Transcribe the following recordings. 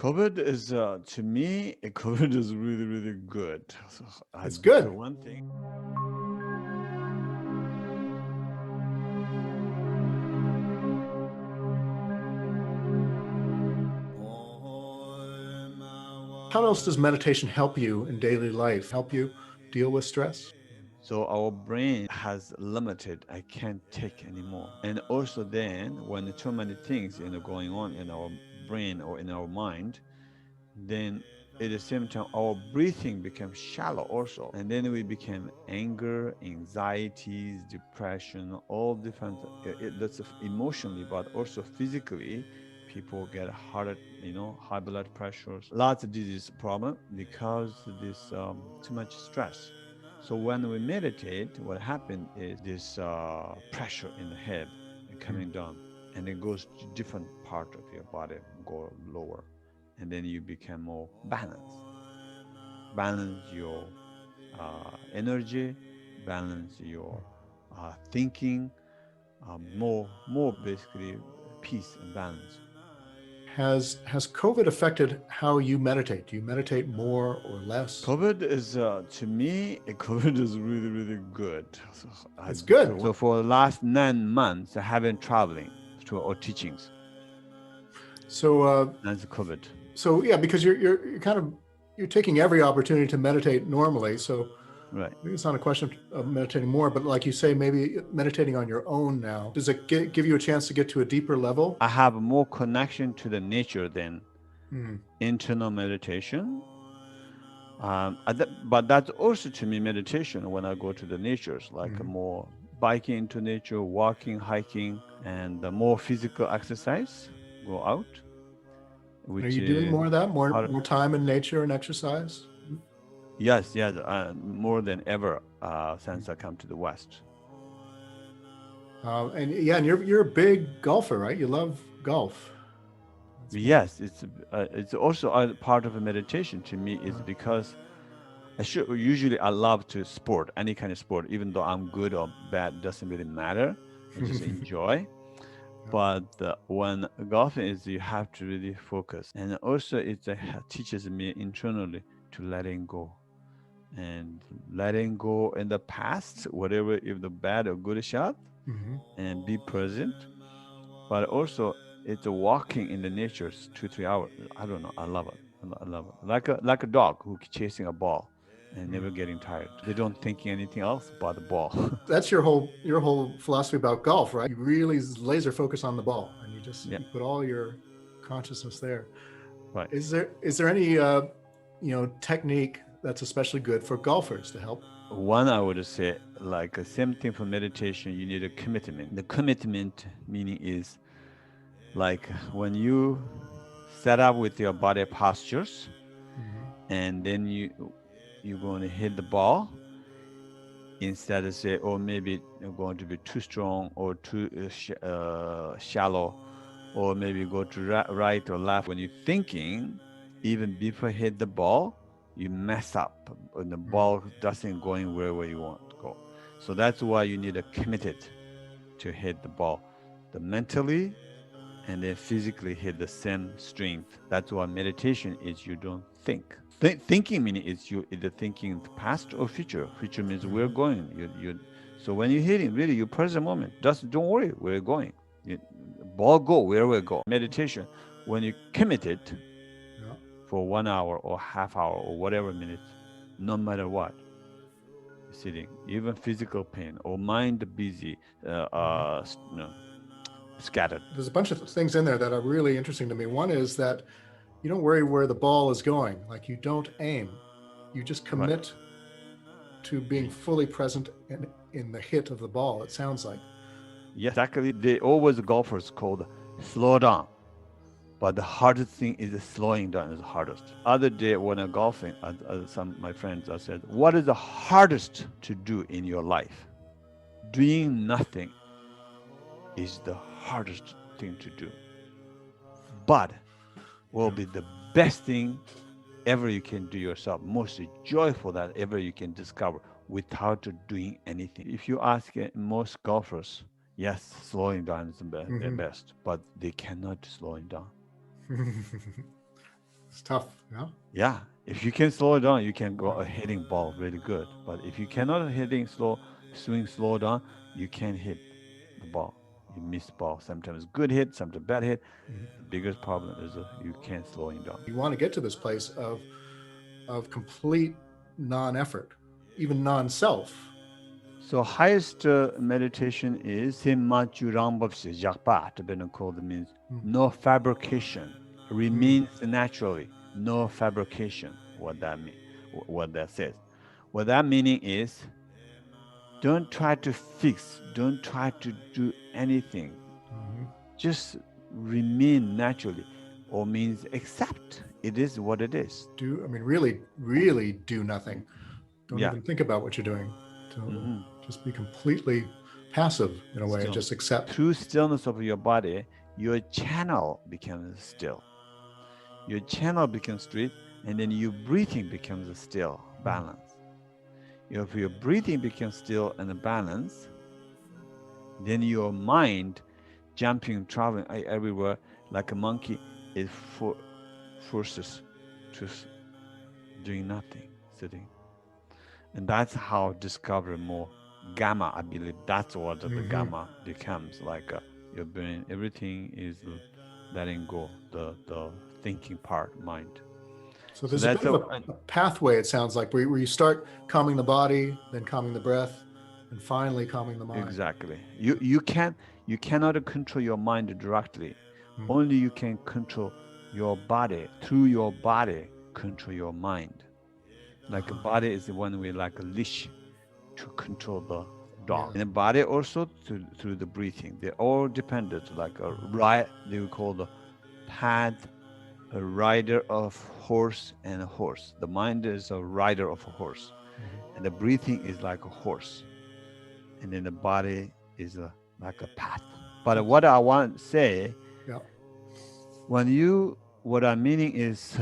COVID is, to me, COVID is really, really good. So It's the good. one thing. How else does meditation help you in daily life? Help you deal with stress? So our brain has limited, I can't take anymore. And also then when too many things going on in our brain or in our mind, then at the same time our breathing becomes shallow also. And then we become anger, anxieties, depression, all different that's emotionally but also physically. People get heart, high blood pressures, lots of disease problem because this too much stress. So when we meditate, what happens is this pressure in the head Mm. coming down, and it goes to different part of your body, go lower, and then you become more balanced. Balance your energy, balance your thinking, more basically peace and balance. Has COVID affected how you meditate? Do you meditate more or less? COVID is, to me, COVID is really, really good. So, It's good. so for the last 9 months, I have been traveling to our teachings. So, That's COVID. so yeah, because you're kind of you're taking every opportunity to meditate normally. So Right. maybe it's not a question of meditating more, but like you say, maybe meditating on your own now. Does it give you a chance to get to a deeper level? I have more connection to the nature than Mm. internal meditation. But that's also to me meditation when I go to the natures, like Mm. more biking into nature, walking, hiking, and more physical exercise. Go out, And are which you doing is more of that? More part. more time in nature and exercise? Yes, yes, more than ever since I come to the West. And yeah, and you're a big golfer, right? You love golf. That's one. Yes, it's also a part of a meditation to me is because usually I love to sport, any kind of sport, even though I'm good or bad, doesn't really matter. I just enjoy. Yeah. But when golfing is, you have to really focus, and also it teaches me internally to letting go and letting go in the past, whatever if the bad or good shot, Mhm. and be present. But also it's a walking in the natures 2 3 hours. I don't know. I love it. I love it. Like a dog who chasing a ball and Mm. never getting tired. They don't thinking anything else but the ball. That's your whole philosophy about golf, right? You really laser focus on the ball, and you just Yeah, you put all your consciousness there. right. Is there any technique that's especially good for golfers to help? One, I would say, like same thing for meditation, you need a commitment. The commitment meaning is like when you set up with your body postures, Hmm. and then you're going to hit the ball instead of say, oh, maybe you're going to be too strong or too shallow, or maybe go to right or left. When you're thinking, even before hit the ball, you mess up when the ball doesn't going where you want to go. So that's why you need a committed to hit the ball, the mentally and then physically hit the same strength. That's why meditation is you don't think. Thinking meaning is you either thinking the past or future. Future means we're going. So when you're hitting, really you present moment. Just don't worry, we're going. You, ball go where we go. Meditation, when you committed Yeah. for 1 hour or half hour or whatever minutes, no matter what, sitting, even physical pain or mind busy, Mhm. scattered. There's a bunch of things in there that are really interesting to me. One is that you don't worry where the ball is going. Like you don't aim. You just Right. commit to being fully present in the hit of the ball, it sounds like. Yes, exactly. They always golfers called slow down. But the hardest thing is slowing down is the hardest. Other day when I'm golfing, some of my friends, I said, what is the hardest to do in your life? Doing nothing is the hardest thing to do. But will Yeah. be the best thing ever you can do yourself, most joyful that ever you can discover without doing anything. If you ask most golfers, yes, slowing down is the Hmm. best, but they cannot slowing down. tough. Yeah. Yeah, if you can slow it down, you can go a hitting ball really good. But if you cannot swing slow down, you can't hit the ball. You miss the ball. Sometimes good hit, sometimes bad hit. The biggest problem is you can't slowing down. You want to get to this place of complete non-effort, even non-self. So highest meditation is Simmachu Rangbapsi Jakpa, Tibetan called means Mm. no fabrication, Mm. remains naturally, no fabrication. What that says. What that meaning is, don't try to fix, don't try to do anything. Mm-hmm. Just remain naturally, or means accept it is what it is. Really, really do nothing. Don't Yeah. even think about what you're doing. Don't, Hmm. just be completely passive in a way. Still, Just accept. through stillness of your body, your channel becomes still. Your channel becomes straight, and then your breathing becomes still, Mm. balance. If your breathing becomes still and balance, then your mind jumping, traveling everywhere like a monkey is forces to doing nothing, sitting. And that's how discover more gamma. I believe that's what the Mm-hmm. gamma becomes like. Your brain, everything is letting go the thinking part, mind. So So there's a bit that's of a pathway, it sounds like, where you start calming the body, then calming the breath, and finally calming the mind. exactly. You cannot control your mind directly. Mm. Only you can control your body. Through your body, control your mind. Like a Uh-huh. body is the one way like a leash to control the Yeah. dog. And the body also through the breathing. They're all dependent, like a ride, they will call the path, a rider of horse and a horse. The mind is a rider of a horse. Mm-hmm. And the breathing is like a horse. And then the body is like a path. But what I want to say, Yeah. what I'm meaning is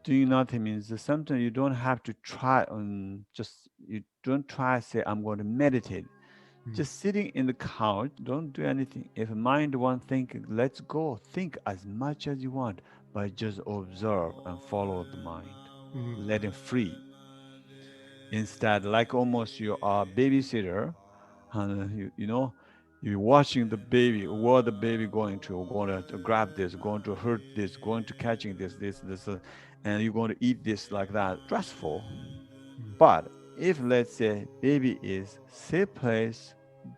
doing nothing means that sometimes you don't have to try on just, you don't try say, I'm going to meditate. Mm. Just sitting in the couch, don't do anything. If mind want think, let's go. Think as much as you want, but just observe and follow the mind. Mm. Let it free. Instead, like almost you are a babysitter, and you're watching the baby, what the baby going to grab this, going to hurt this, going to catching this, and you're going to eat this like that. Stressful. Mm. But if let's say baby is safe place,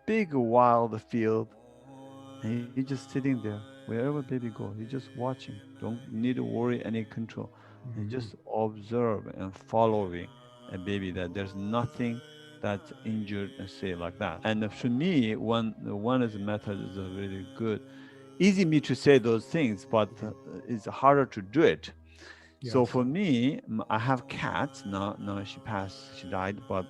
big wild field, and you're just sitting there, wherever baby go, you're just watching. Don't need to worry any control. And Mm-hmm. just observe and following a baby that there's nothing that's injured and say like that. And for me, one of the methods is really good. Easy me to say those things, but it's harder to do it. So Yes. for me, I have cats now. No, she passed, she died, but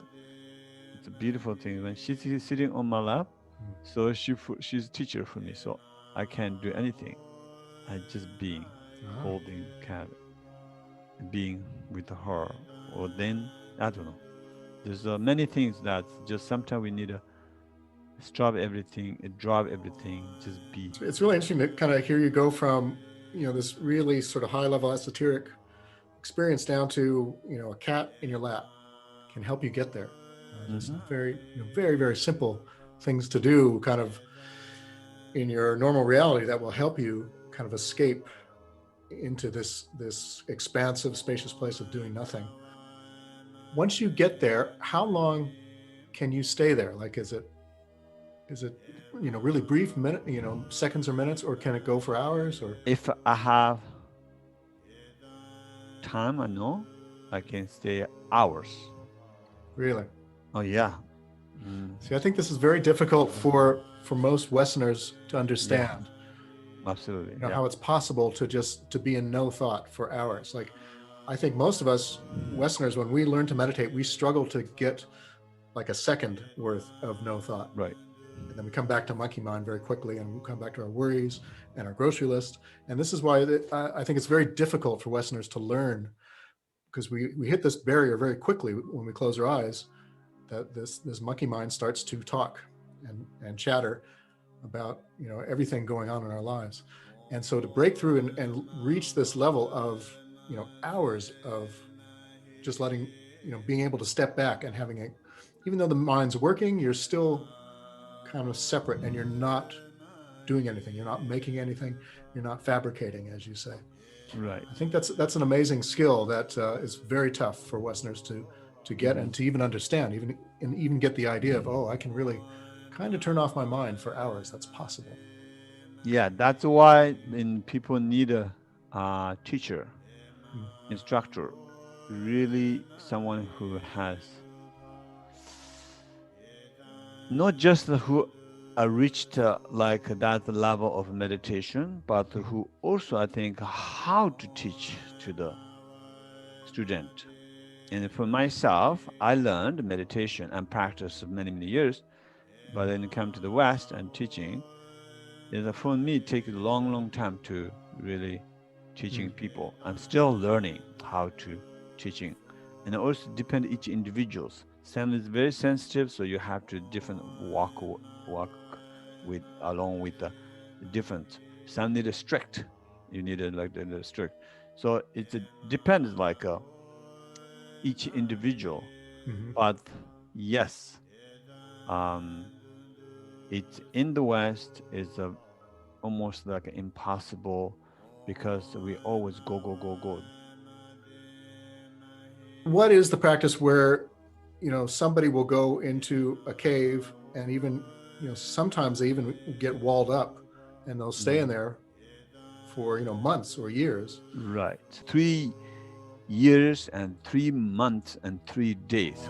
it's a beautiful thing when she's sitting on my lap. Mm. So she's a teacher for me. So I can't do anything. I just being, Ah. holding cat, being with her, or then I don't know. There's many things that just sometimes we need to stop everything, drop everything, just be. It's really interesting to kind of hear you go from, this really sort of high level esoteric experience down to, a cat in your lap can help you get there. Just Hmm. very, very, very simple things to do kind of in your normal reality that will help you kind of escape into this expansive, spacious place of doing nothing. Once you get there, how long can you stay there? Like, is it really brief minute, seconds or minutes, or can it go for hours? Or If I have time, I know I can stay hours. really? Oh yeah. Mm. See, I think this is very difficult for most Westerners to Yeah, understand. absolutely. Yeah. How it's possible to be in no thought for hours. Like, I think most of us Westerners, when we learn to meditate, we struggle to get like a second worth of no thought. Right. And then we come back to monkey mind very quickly, and we come back to our worries and our grocery list. And this is why I think it's very difficult for Westerners to learn, because we hit this barrier very quickly when we close our eyes, that this monkey mind starts to talk and chatter about everything going on in our lives. And so to break through and reach this level of hours of just letting, being able to step back and having a, even though the mind's working, you're still kind of separate and you're not doing anything. You're not making anything. You're not fabricating, as you say. Right. I think that's an amazing skill that is very tough for Westerners to get and to even understand, even get the idea of, oh, I can really kind of turn off my mind for hours. That's possible. Yeah, that's why people need a teacher, Mm. instructor, really someone who has not just who reached like that level of meditation, but Mhm. who also I think how to teach to the student. And for myself, I learned meditation and practice many many years, but then come to the West and teaching. Is for me it takes a long long time to really teaching Mm. people. I'm still learning how to teaching, and it also depend each individuals. Some is very sensitive, so you have to different walk with along with the different. Some need a strict, you need a, like the strict. So it depends like each individual. Mhm. But yes, um, it's in the West is a almost like impossible because we always go go go go. What is the practice where, somebody will go into a cave and even, sometimes they even get walled up and they'll stay in Mhm. there for, months or years. Right. 3 years and 3 months and 3 days.